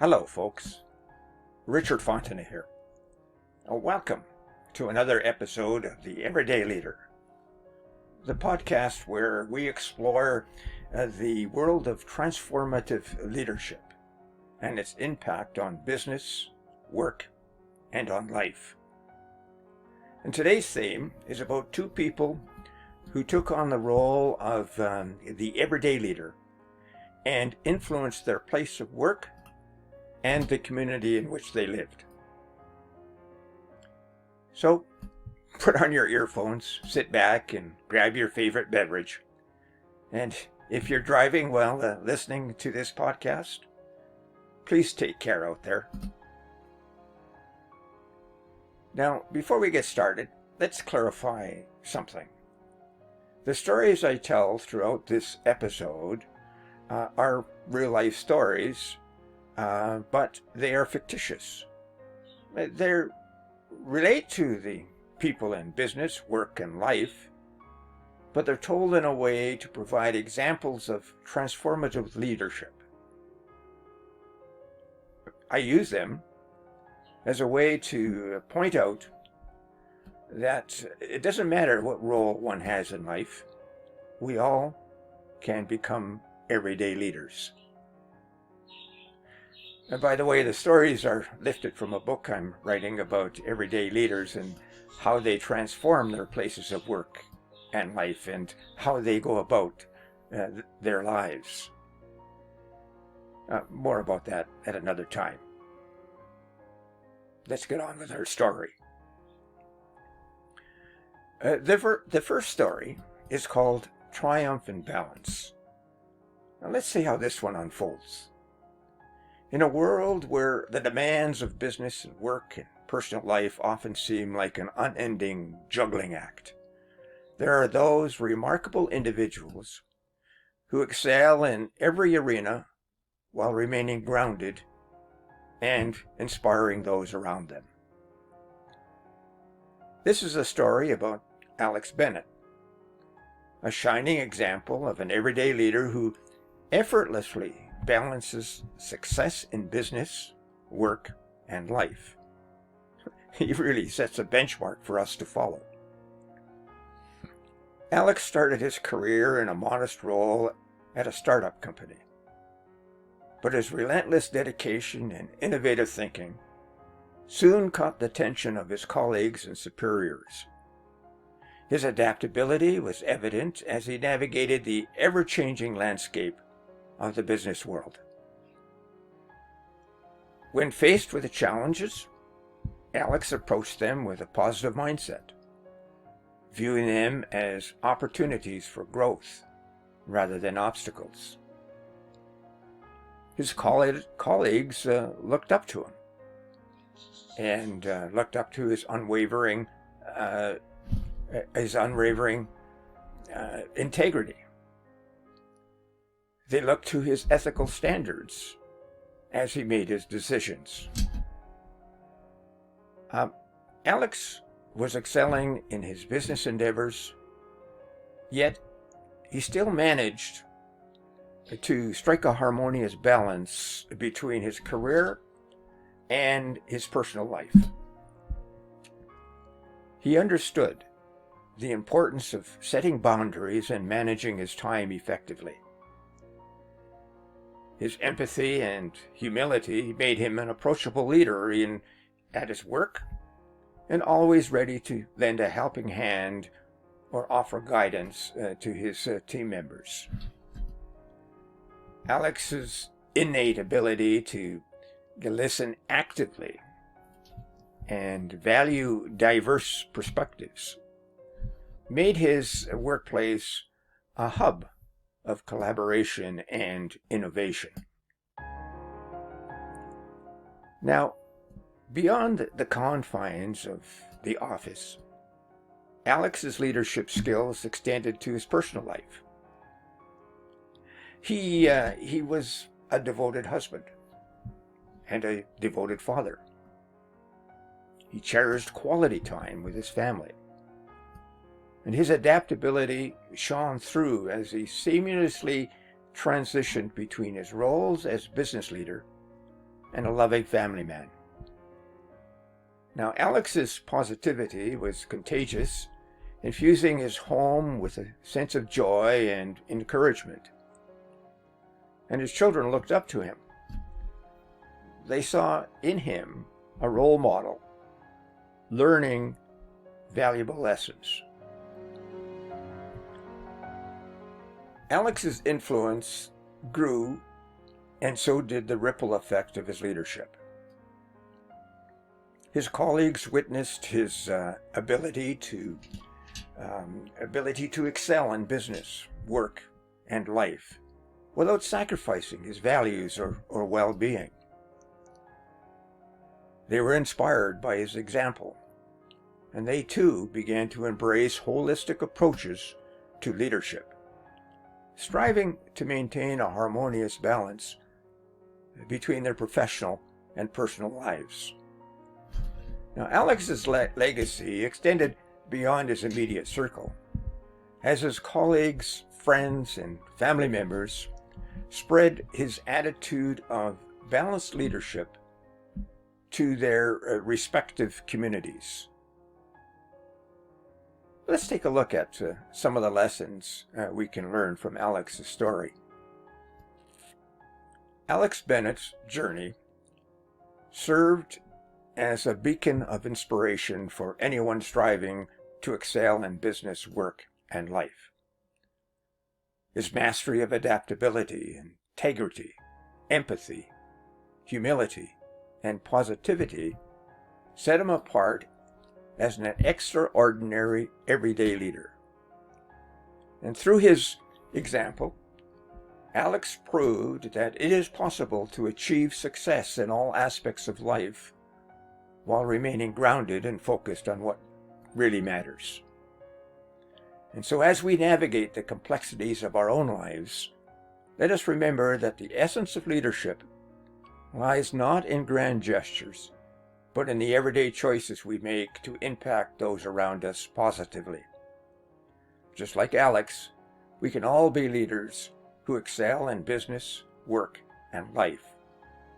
Hello, folks. Richard Fontaine here. Welcome to another episode of The Everyday Leader, the podcast where we explore the world of transformative leadership and its impact on business, work, and on life. And today's theme is about two people who took on the role of the everyday leader and influenced their place of work and the community in which they lived. So, put on your earphones, sit back, and grab your favorite beverage. And if you're driving while listening to this podcast, please take care out there. Now, before we get started, let's clarify something. The stories I tell throughout this episode are real-life stories, but they are fictitious. They relate to the people in business, work, and life, but they're told in a way to provide examples of transformative leadership. I use them as a way to point out that it doesn't matter what role one has in life, we all can become everyday leaders. And by the way, the stories are lifted from a book I'm writing about everyday leaders and how they transform their places of work and life and how they go about their lives. More about that at another time. Let's get on with our story. The first story is called Triumph and Balance. Now let's see how this one unfolds. In a world where the demands of business and work and personal life often seem like an unending juggling act, there are those remarkable individuals who excel in every arena while remaining grounded and inspiring those around them. This is a story about Alex Bennet, a shining example of an everyday leader who effortlessly balances success in business, work, and life. He really sets a benchmark for us to follow. Alex started his career in a modest role at a startup company, but his relentless dedication and innovative thinking soon caught the attention of his colleagues and superiors. His adaptability was evident as he navigated the ever-changing landscape of the business world. When faced with the challenges, Alex approached them with a positive mindset, viewing them as opportunities for growth rather than obstacles. His colleagues looked up to him and looked up to his unwavering integrity. They looked to his ethical standards as he made his decisions. Alex was excelling in his business endeavors, yet he still managed to strike a harmonious balance between his career and his personal life. He understood the importance of setting boundaries and managing his time effectively. His empathy and humility made him an approachable leader at his work and always ready to lend a helping hand or offer guidance to his team members. Alex's innate ability to listen actively and value diverse perspectives made his workplace a hub of collaboration and innovation. Now, beyond the confines of the office, Alex's leadership skills extended to his personal life. He was a devoted husband and a devoted father. He cherished quality time with his family. And his adaptability shone through as he seamlessly transitioned between his roles as business leader and a loving family man. Now, Alex's positivity was contagious, infusing his home with a sense of joy and encouragement. And his children looked up to him. They saw in him a role model, learning valuable lessons. Alex's influence grew, and so did the ripple effect of his leadership. His colleagues witnessed his ability to excel in business, work, and life without sacrificing his values or well-being. They were inspired by his example, and they too began to embrace holistic approaches to leadership, striving to maintain a harmonious balance between their professional and personal lives. Now, Alex's legacy extended beyond his immediate circle, as his colleagues, friends, and family members spread his attitude of balanced leadership to their respective communities. Let's take a look at some of the lessons we can learn from Alex's story. Alex Bennet's journey served as a beacon of inspiration for anyone striving to excel in business, work, and life. His mastery of adaptability, integrity, empathy, humility, and positivity set him apart as an extraordinary everyday leader. And through his example, Alex proved that it is possible to achieve success in all aspects of life while remaining grounded and focused on what really matters. And so as we navigate the complexities of our own lives, let us remember that the essence of leadership lies not in grand gestures, but in the everyday choices we make to impact those around us positively. Just like Alex, we can all be leaders who excel in business, work, and life,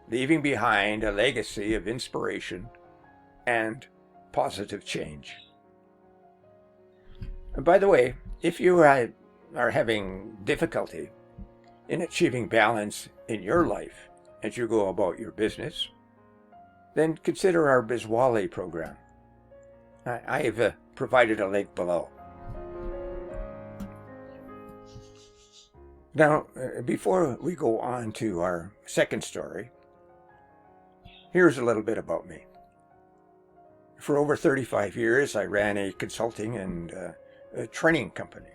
leaving behind a legacy of inspiration and positive change. And by the way, if you are having difficulty in achieving balance in your life as you go about your business, then consider our Biswali program. I have provided a link below. Now, before we go on to our second story, here's a little bit about me. For over 35 years, I ran a consulting and a training company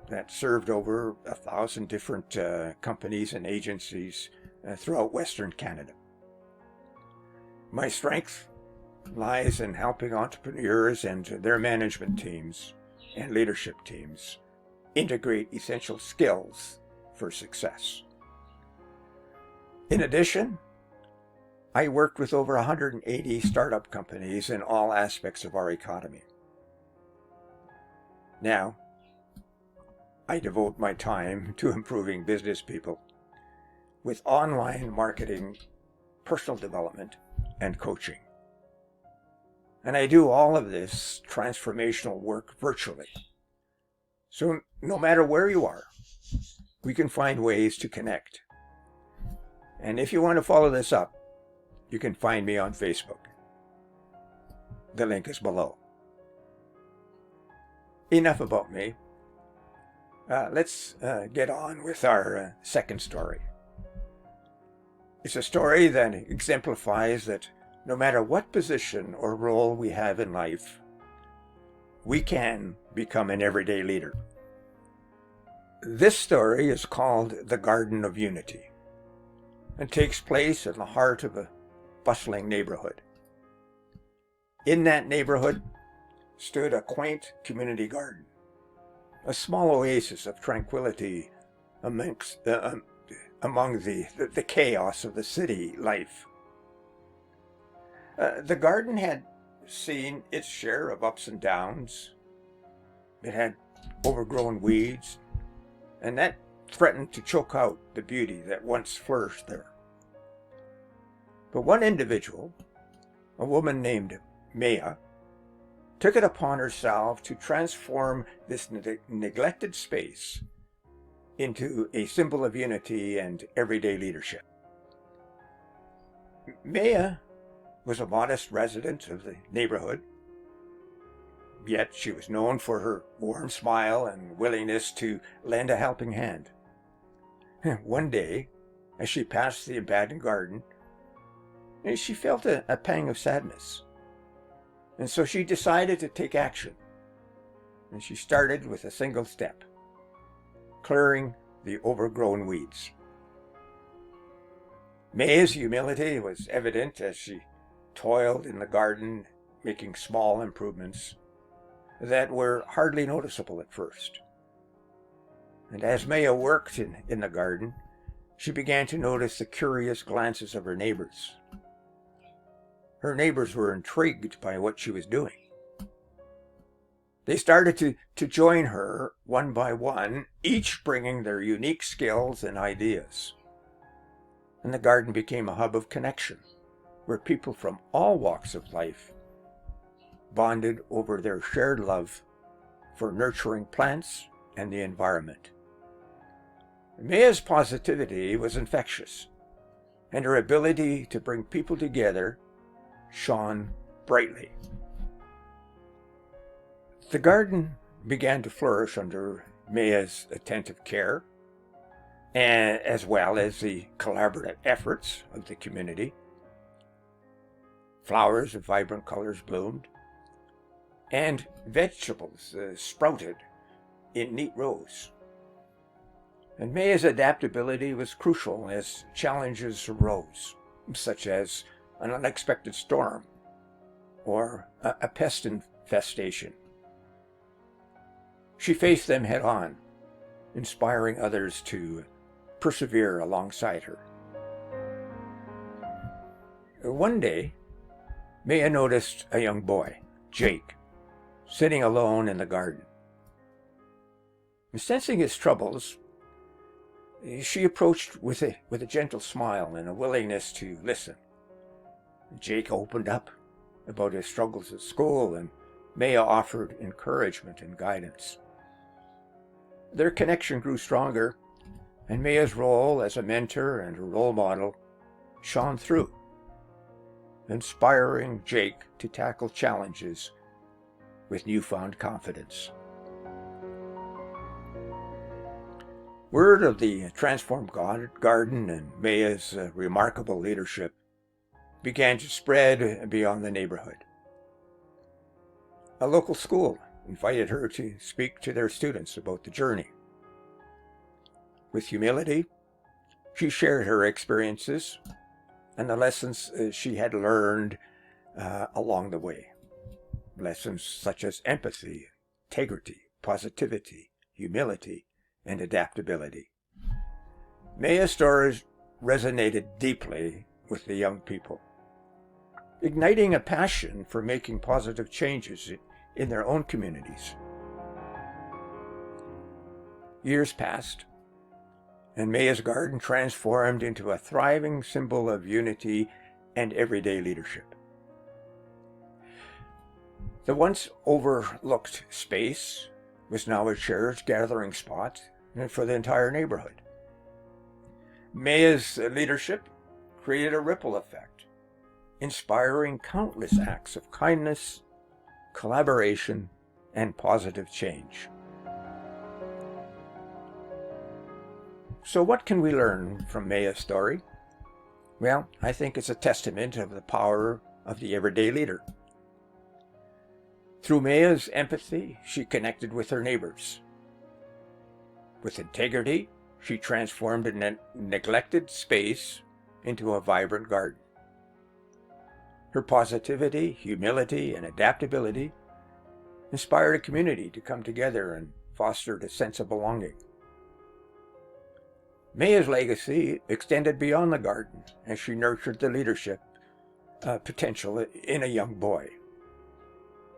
that served over 1,000 different companies and agencies throughout Western Canada. My strength lies in helping entrepreneurs and their management teams and leadership teams integrate essential skills for success. In addition, I worked with over 180 startup companies in all aspects of our economy. Now, I devote my time to improving business people with online marketing, personal development, and coaching. And I do all of this transformational work virtually. So no matter where you are, we can find ways to connect. And if you want to follow this up, you can find me on Facebook. The link is below. Enough about me. Let's get on with our second story. It's a story that exemplifies that no matter what position or role we have in life, we can become an everyday leader. This story is called The Garden of Unity and takes place in the heart of a bustling neighborhood. In that neighborhood stood a quaint community garden, a small oasis of tranquility among the chaos of the city life. The garden had seen its share of ups and downs. It had overgrown weeds, and that threatened to choke out the beauty that once flourished there. But one individual, a woman named Maya, took it upon herself to transform this neglected space into a symbol of unity and everyday leadership. Maya was a modest resident of the neighborhood, yet she was known for her warm smile and willingness to lend a helping hand. One day, as she passed the abandoned garden, she felt a pang of sadness. And so she decided to take action. And she started with a single step, clearing the overgrown weeds. Maya's humility was evident as she toiled in the garden, making small improvements that were hardly noticeable at first. And as Maya worked in the garden, she began to notice the curious glances of her neighbors. Her neighbors were intrigued by what she was doing. They started to join her one by one, each bringing their unique skills and ideas. And the garden became a hub of connection, where people from all walks of life bonded over their shared love for nurturing plants and the environment. Maya's positivity was infectious, and her ability to bring people together shone brightly. The garden began to flourish under Maya's attentive care, and as well as the collaborative efforts of the community. Flowers of vibrant colors bloomed, and vegetables sprouted in neat rows. And Maya's adaptability was crucial as challenges arose, such as an unexpected storm or a pest infestation. She faced them head on, inspiring others to persevere alongside her. One day, Maya noticed a young boy, Jake, sitting alone in the garden. Sensing his troubles, she approached with a gentle smile and a willingness to listen. Jake opened up about his struggles at school, and Maya offered encouragement and guidance. Their connection grew stronger, and Maya's role as a mentor and a role model shone through, inspiring Jake to tackle challenges with newfound confidence. Word of the transformed garden and Maya's remarkable leadership began to spread beyond the neighborhood. A local school invited her to speak to their students about the journey. With humility, she shared her experiences and the lessons she had learned along the way. Lessons such as empathy, integrity, positivity, humility, and adaptability. Maya's stories resonated deeply with the young people, igniting a passion for making positive changes in their own communities. Years passed, and Maya's garden transformed into a thriving symbol of unity and everyday leadership. The once overlooked space was now a cherished gathering spot for the entire neighborhood. Maya's leadership created a ripple effect, inspiring countless acts of kindness, collaboration, and positive change. So what can we learn from Maya's story? Well, I think it's a testament of the power of the everyday leader. Through Maya's empathy, she connected with her neighbors. With integrity, she transformed a neglected space into a vibrant garden. Her positivity, humility, and adaptability inspired a community to come together and fostered a sense of belonging. Maya's legacy extended beyond the garden as she nurtured the leadership potential in a young boy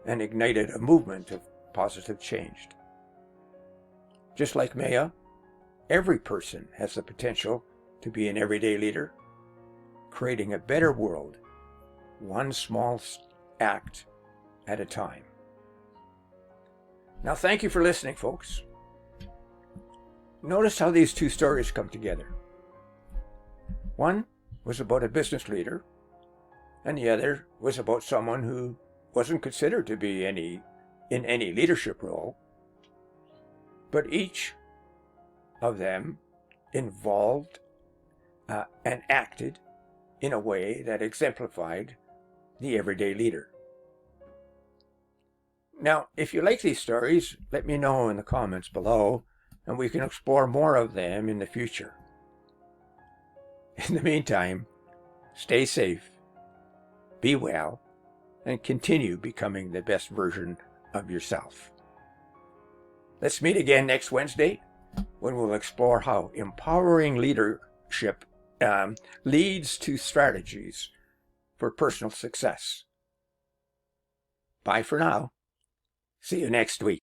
and ignited a movement of positive change. Just like Maya, every person has the potential to be an everyday leader, creating a better world, one small act at a time. Now, thank you for listening, folks. Notice how these two stories come together. One was about a business leader, and the other was about someone who wasn't considered to be in any leadership role, but each of them involved and acted in a way that exemplified the everyday leader. Now, if you like these stories, let me know in the comments below, and we can explore more of them in the future. In the meantime, stay safe, be well, and continue becoming the best version of yourself. Let's meet again next Wednesday, when we'll explore how empowering leadership leads to strategies for personal success. Bye for now. See you next week.